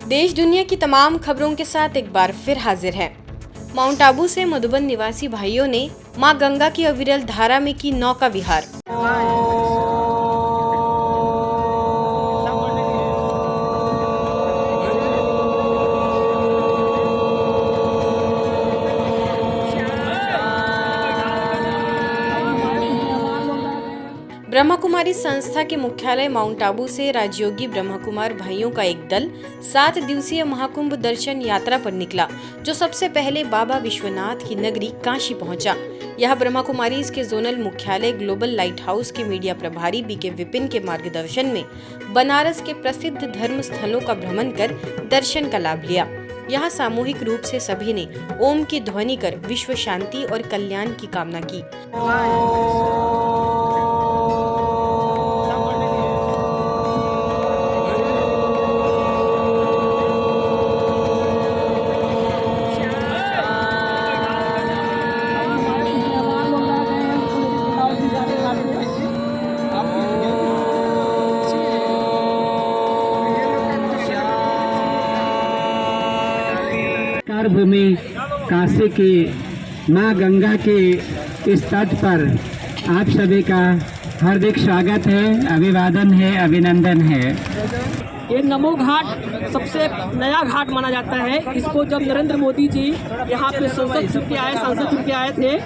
देश दुनिया की तमाम खबरों के साथ एक बार फिर हाजिर है। माउंट आबू से मधुबन निवासी भाइयों ने मां गंगा की अविरल धारा में की नौका विहार। ब्रह्मा कुमारी संस्था के मुख्यालय माउंट आबू से राजयोगी ब्रह्मा कुमार भाइयों का एक दल 7 दिवसीय महाकुंभ दर्शन यात्रा पर निकला, जो सबसे पहले बाबा विश्वनाथ की नगरी काशी पहुंचा। यह ब्रह्मा कुमारी इसके जोनल मुख्यालय ग्लोबल लाइट हाउस के मीडिया प्रभारी बीके विपिन के मार्गदर्शन में बनारस के प्रसिद्ध धर्म स्थलों का भ्रमण कर दर्शन का लाभ लिया। यहाँ सामूहिक रूप से सभी ने ओम की ध्वनि कर विश्व शांति और कल्याण की कामना की। भूमि काशी की माँ गंगा के इस तट पर आप सभी का हार्दिक स्वागत है, अभिवादन है, अभिनंदन है। ये नमो घाट सबसे नया घाट माना जाता है। इसको जब नरेंद्र मोदी जी यहाँ पे सांसद चुन के आए थे,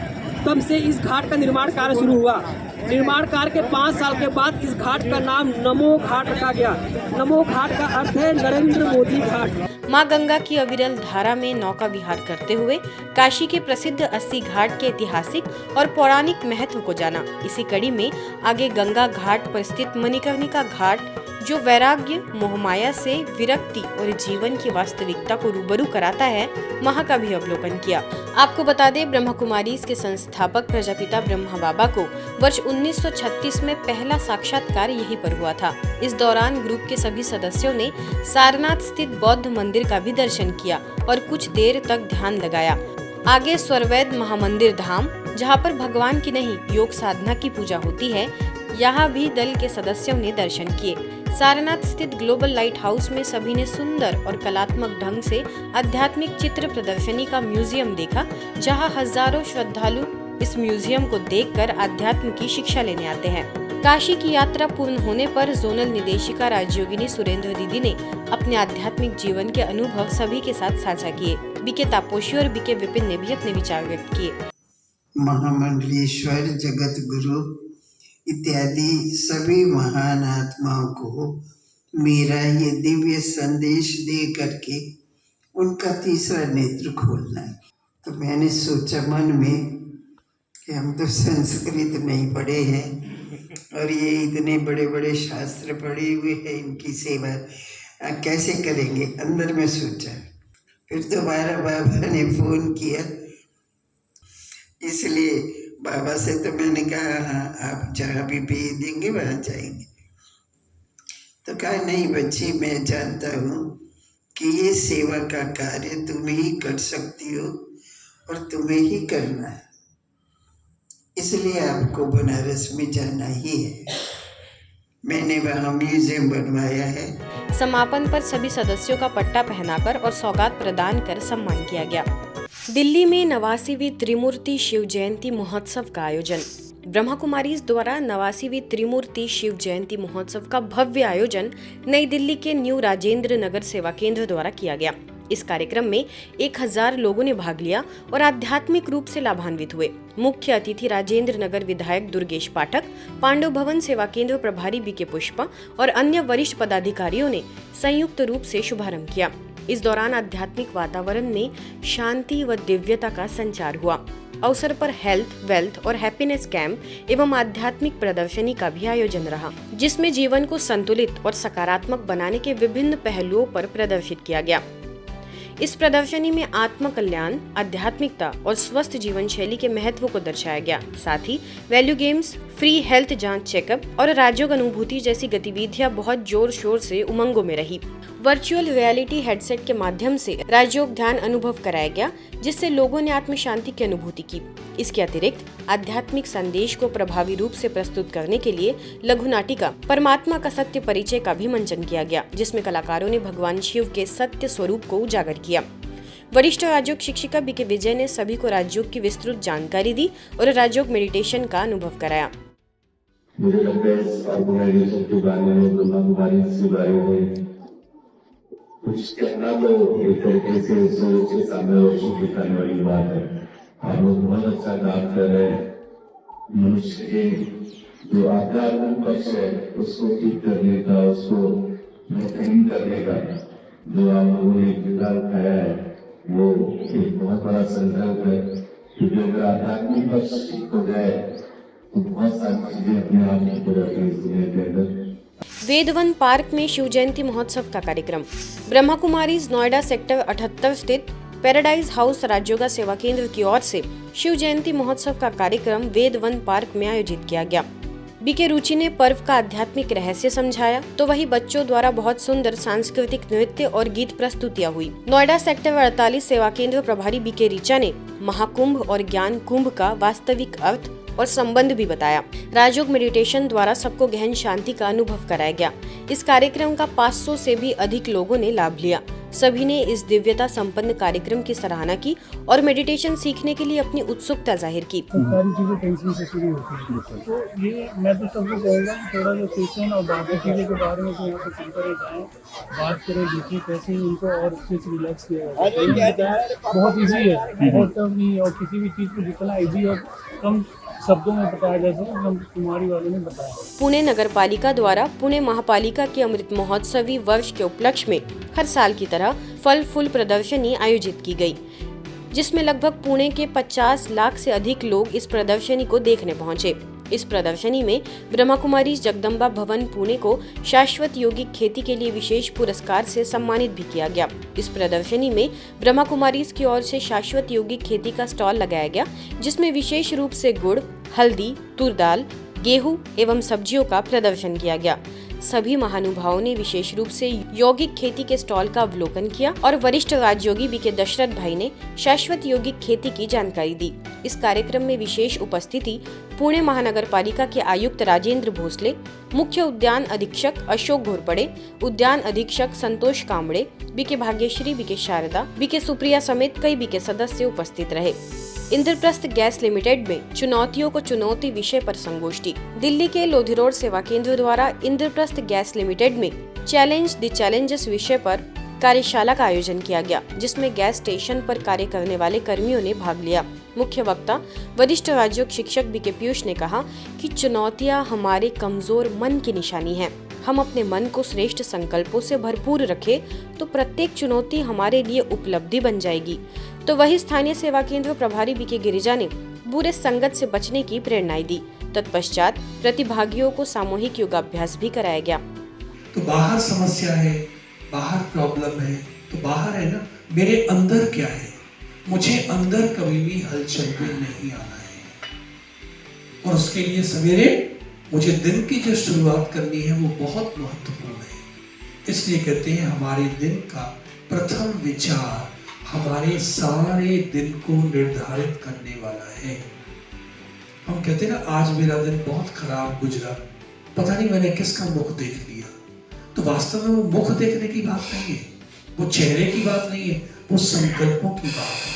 तब से इस घाट का निर्माण कार्य शुरू हुआ। निर्माण कार्य के 5 साल के बाद इस घाट का नाम नमो घाट रखा गया। नमो घाट का अर्थ है नरेंद्र मोदी घाट। मां गंगा की अविरल धारा में नौका विहार करते हुए काशी के प्रसिद्ध 80 घाट के ऐतिहासिक और पौराणिक महत्व को जाना। इसी कड़ी में आगे गंगा घाट पर स्थित मणिकर्णिका घाट, जो वैराग्य, मोहमाया से विरक्ति और जीवन की वास्तविकता को रूबरू कराता है, वहां का भी अवलोकन किया। आपको बता दें, ब्रह्मा कुमारी इसके संस्थापक प्रजापिता ब्रह्मा बाबा को वर्ष 1936 में पहला साक्षात्कार यहीं पर हुआ था। इस दौरान ग्रुप के सभी सदस्यों ने सारनाथ स्थित बौद्ध मंदिर का भी दर्शन किया और कुछ देर तक ध्यान लगाया। आगे स्वर्वेद महामंदिर धाम, जहाँ पर भगवान की नहीं योग साधना की पूजा होती है, यहाँ भी दल के सदस्यों ने दर्शन किए। सारनाथ स्थित ग्लोबल लाइट हाउस में सभी ने सुंदर और कलात्मक ढंग से आध्यात्मिक चित्र प्रदर्शनी का म्यूजियम देखा, जहां हजारों श्रद्धालु इस म्यूजियम को देखकर अध्यात्म की शिक्षा लेने आते हैं। काशी की यात्रा पूर्ण होने पर जोनल निदेशिका राजयोगिनी सुरेंद्र दीदी ने अपने आध्यात्मिक जीवन के अनुभव सभी के साथ साझा किए। बीके तापोशी और बीके विपिन ने भी अपने विचार व्यक्त किए। महामंडलेश्वर, जगत गुरु इत्यादि सभी महान आत्माओं को मेरा ये दिव्य संदेश दे करके उनका तीसरा नेत्र खोलना है। तो मैंने सोचा मन में कि हम तो संस्कृत नहीं पढ़े हैं और ये इतने बड़े बड़े शास्त्र पढ़े हुए हैं, इनकी सेवा कैसे करेंगे। अंदर में सोचा, फिर दोबारा बाबा ने फोन किया, इसलिए बाबा से तो मैंने कहा हाँ, आप जहाँ भी भेज देंगे वहाँ जाएंगे। तो कहा नहीं बच्ची, मैं जानता हूँ कि ये सेवा का कार्य तुम ही कर सकती हो और तुम्हें ही करना है, इसलिए आपको बनारस में जाना ही है। मैंने वहाँ म्यूजियम बनवाया है। समापन पर सभी सदस्यों का पट्टा पहनाकर और सौगात प्रदान कर सम्मान किया गया। दिल्ली में 89वीं त्रिमूर्ति शिव जयंती महोत्सव का आयोजन। ब्रह्मा कुमारीज द्वारा 89वीं त्रिमूर्ति शिव जयंती महोत्सव का भव्य आयोजन नई दिल्ली के न्यू राजेंद्र नगर सेवा केंद्र द्वारा किया गया। इस कार्यक्रम में 1000 लोगों ने भाग लिया और आध्यात्मिक रूप से लाभान्वित हुए। मुख्य अतिथि राजेंद्र नगर विधायक दुर्गेश पाठक, पांडव भवन सेवा केंद्र प्रभारी बीके पुष्पा और अन्य वरिष्ठ पदाधिकारियों ने संयुक्त रूप से शुभारंभ किया। इस दौरान आध्यात्मिक वातावरण में शांति व दिव्यता का संचार हुआ। अवसर पर हेल्थ, वेल्थ और हैप्पीनेस कैंप एवं आध्यात्मिक प्रदर्शनी का भी आयोजन रहा, जिसमें जीवन को संतुलित और सकारात्मक बनाने के विभिन्न पहलुओं पर प्रदर्शित किया गया। इस प्रदर्शनी में आत्म कल्याण, आध्यात्मिकता और स्वस्थ जीवन शैली के महत्व को दर्शाया गया। साथ ही वैल्यू गेम्स, फ्री हेल्थ जांच चेकअप और राजयोग अनुभूति जैसी गतिविधियां बहुत जोर शोर से उमंगों में रही। वर्चुअल रियलिटी हेडसेट के माध्यम से राजयोग ध्यान अनुभव कराया गया, जिससे लोगों ने आत्म शांति की अनुभूति की। इसके अतिरिक्त आध्यात्मिक संदेश को प्रभावी रूप से प्रस्तुत करने के लिए लघु नाटिका परमात्मा का सत्य परिचय का भी मंचन किया गया, जिसमें कलाकारों ने भगवान शिव के सत्य स्वरूप को उजागर किया। वरिष्ठ राजयोग शिक्षिका बीके विजय ने सभी को राजयोग की विस्तृत जानकारी दी और राजयोग मेडिटेशन का अनुभव कराया। मुझे लगता है इस ऑर्गेनाइजेशन के बारे में ब्रह्मा कुमारी के बारे में कुछ कहना तो एक तरीके से सोच के सामने रोशनी दिखाने वाली बात है। आप लोग बहुत अच्छा काम कर रहे हैं। मनुष्य के जो आध्यात्मिक पक्ष है उसको ठीक करने का, उसको बेहतरीन करने का जो आप लोगों ने जिम्मेदार उठाया है वो एक बहुत बड़ा संकल्प है, क्योंकि अगर आध्यात्मिक पक्ष ठीक हो जाए तो बहुत सारी चीजें अपने आप में हो जाती है इस दुनिया के अंदर। वेदवन पार्क में शिव जयंती महोत्सव का कार्यक्रम। ब्रह्मा कुमारीज नोएडा सेक्टर 78 स्थित पैराडाइज हाउस राजयोगा सेवा केंद्र की ओर से शिव जयंती महोत्सव का कार्यक्रम वेदवन पार्क में आयोजित किया गया। बीके रुचि ने पर्व का आध्यात्मिक रहस्य समझाया, तो वही बच्चों द्वारा बहुत सुंदर सांस्कृतिक नृत्य और गीत प्रस्तुतियां हुई। नोएडा सेक्टर 48 सेवा केंद्र प्रभारी बीके ऋचा ने महाकुंभ और ज्ञान कुंभ का वास्तविक अर्थ और संबंध भी बताया। राजयोग मेडिटेशन द्वारा सबको गहन शांति का अनुभव कराया गया। इस कार्यक्रम का 500 से भी अधिक लोगों ने लाभ लिया। सभी ने इस दिव्यता संपन्न कार्यक्रम की सराहना की और मेडिटेशन सीखने के लिए अपनी उत्सुकता जाहिर की। सारी चीज़ें टेंशन से शुरू होती हैं, तो ये मैं तो सबको कहूँगा थोड़ा जो टेंशन और बाकी चीज़ों के बारे में यहाँ पर सुनकर जाएँ, बात करें, देखिए कैसे इनको और अच्छे से रिलैक्स किया जाए। बहुत ईजी है, बहुत टफ नहीं है, और किसी भी चीज़ को जितना ईजी और कम शब्दों में बताया जाए तो हम कुमारी वालों ने बताया। पुणे नगर पालिका द्वारा पुणे महापालिका के अमृत महोत्सवी वर्ष के उपलक्ष्य में हर साल की तरह फल फूल प्रदर्शनी आयोजित की गई, जिसमें लगभग पुणे के 50 लाख से अधिक लोग इस प्रदर्शनी को देखने पहुंचे। इस प्रदर्शनी में ब्रह्मा कुमारी जगदम्बा भवन पुणे को शाश्वत यौगिक खेती के लिए विशेष पुरस्कार से सम्मानित भी किया गया। इस प्रदर्शनी में ब्रह्मा कुमारी की ओर से शाश्वत यौगिक खेती का स्टॉल लगाया गया, जिसमें विशेष रूप से गुड़, हल्दी, तुर दाल, गेहूं एवं सब्जियों का प्रदर्शन किया गया। सभी महानुभावों ने विशेष रूप से यौगिक खेती के स्टॉल का अवलोकन किया और वरिष्ठ राजयोगी बीके दशरथ भाई ने शाश्वत यौगिक खेती की जानकारी दी। इस कार्यक्रम में विशेष उपस्थिति पुणे महानगर पालिका के आयुक्त राजेंद्र भोसले, मुख्य उद्यान अधीक्षक अशोक घोरपड़े, उद्यान अधीक्षक Santosh Kamde, BK Bhagyashree, BK Sharda, BK Supriya समेत कई बीके सदस्य उपस्थित रहे। इंद्रप्रस्थ गैस लिमिटेड में चुनौतियों को चुनौती विषय पर संगोष्ठी। दिल्ली के लोधी रोड सेवा केंद्र द्वारा इंद्रप्रस्थ गैस लिमिटेड में चैलेंज द चैलेंजेस विषय पर कार्यशाला का आयोजन किया गया, जिसमें गैस स्टेशन पर कार्य करने वाले कर्मियों ने भाग लिया। मुख्य वक्ता वरिष्ठ राजयोग शिक्षक बीके पीयूष ने कहा कि चुनौतियां हमारे कमजोर मन की निशानी है। हम अपने मन को श्रेष्ठ संकल्पों से भरपूर रखें तो प्रत्येक चुनौती हमारे लिए उपलब्धि बन जाएगी। तो वही स्थानीय सेवा केंद्र प्रभारी बीके गिरिजा ने बुरे संगत से बचने की प्रेरणाएं दी। तत्पश्चात प्रतिभागियों को सामूहिक योगाभ्यास भी कराया गया। तो बाहर समस्या है, बाहर प्रॉब्लम है, तो बाहर है ना, मेरे अंदर क्या है? मुझे अंदर कभी भी हलचल में नहीं आना है, और उसके लिए सवेरे मुझे दिन की जो शुरुआत करनी है वो बहुत महत्वपूर्ण है। इसलिए कहते हैं हमारे दिन का प्रथम विचार हमारे सारे दिन को निर्धारित करने वाला है। हम कहते हैं ना, आज मेरा दिन बहुत खराब गुजरा, पता नहीं मैंने किसका मुख देख लिया। तो वास्तव में वो मुख देखने की बात नहीं है, वो चेहरे की बात नहीं है, वो संकल्पों की बात है,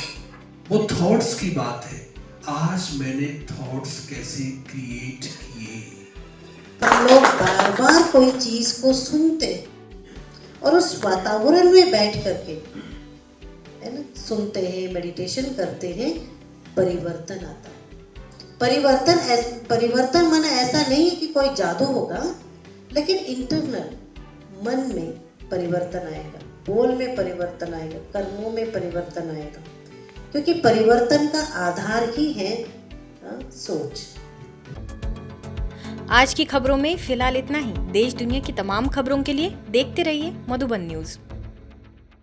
वो थॉट्स की बात है। आज मैंने थॉट्स कैसे क्रिएट किए। हम लोग बार बार कोई चीज को सुनते और उस वातावरण में बैठ करके, है ना, सुनते हैं, मेडिटेशन करते हैं, परिवर्तन आता है। परिवर्तन माने ऐसा नहीं है कि कोई जादू होगा, लेकिन इंटरनल मन में परिवर्तन आएगा, बोल में परिवर्तन आएगा, कर्मों में परिवर्तन आएगा, क्योंकि परिवर्तन का आधार ही है सोच। आज की खबरों में फिलहाल इतना ही। देश दुनिया की तमाम खबरों के लिए देखते रहिए मधुबन न्यूज।